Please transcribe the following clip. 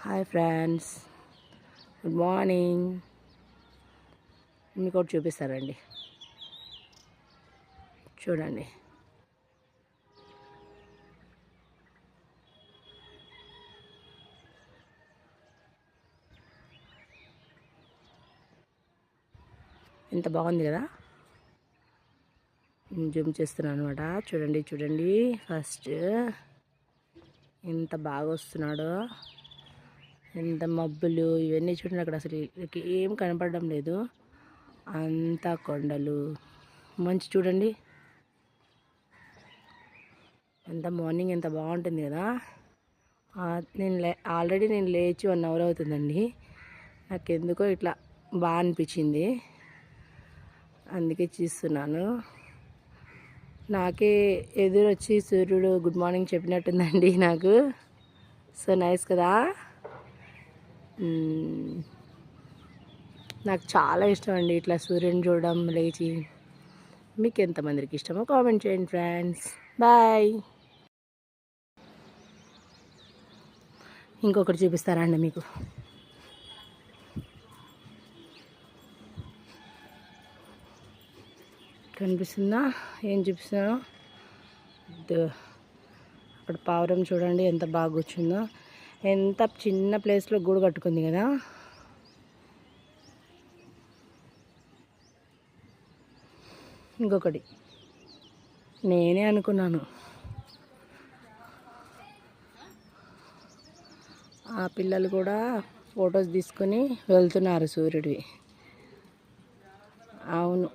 Hi friends, good morning. మీకు ఒకటి చూపిస్తారండి, చూడండి. ఎంత బాగుంది కదా. జూమ్ చేస్తున్నాను అనమాట. చూడండి చూడండి, ఫస్ట్ ఎంత బాగా వస్తున్నాడో. ఎంత మబ్బులు ఇవన్నీ చూడండి. అక్కడ అసలు ఏం కనపడడం లేదు, అంతా కొండలు, మంచి చూడండి. ఎంత మార్నింగ్ ఎంత బాగుంటుంది కదా. ఆల్రెడీ నేను లేచి 1 అవర్ అవుతుందండి. నాకు ఎందుకో ఇట్లా బాగా అనిపించింది, అందుకే చూస్తున్నాను. నాకే ఎదురొచ్చి సూర్యుడు గుడ్ మార్నింగ్ చెప్పినట్టుందండి నాకు. సో నైస్ కదా. నాకు చాలా ఇష్టం అండి ఇట్లా సూర్యుని చూడడం లేచి. మీకు ఎంతమందికి ఇష్టమో కామెంట్ చేయండి ఫ్రెండ్స్. బాయ్. ఇంకొకటి చూపిస్తారా అండి మీకు. కనిపిస్తుందా? ఏం చూపిస్తున్నాను? అక్కడ పావురం చూడండి ఎంత బాగా కూర్చుందో. ఎంత చిన్న ప్లేస్లో గూడు కట్టుకుంది కదా. ఇంకొకటి నేనే అనుకున్నాను, ఆ పిల్లలు కూడా ఫొటోస్ తీసుకొని వెళ్తున్నారు సూర్యుడివి. అవును.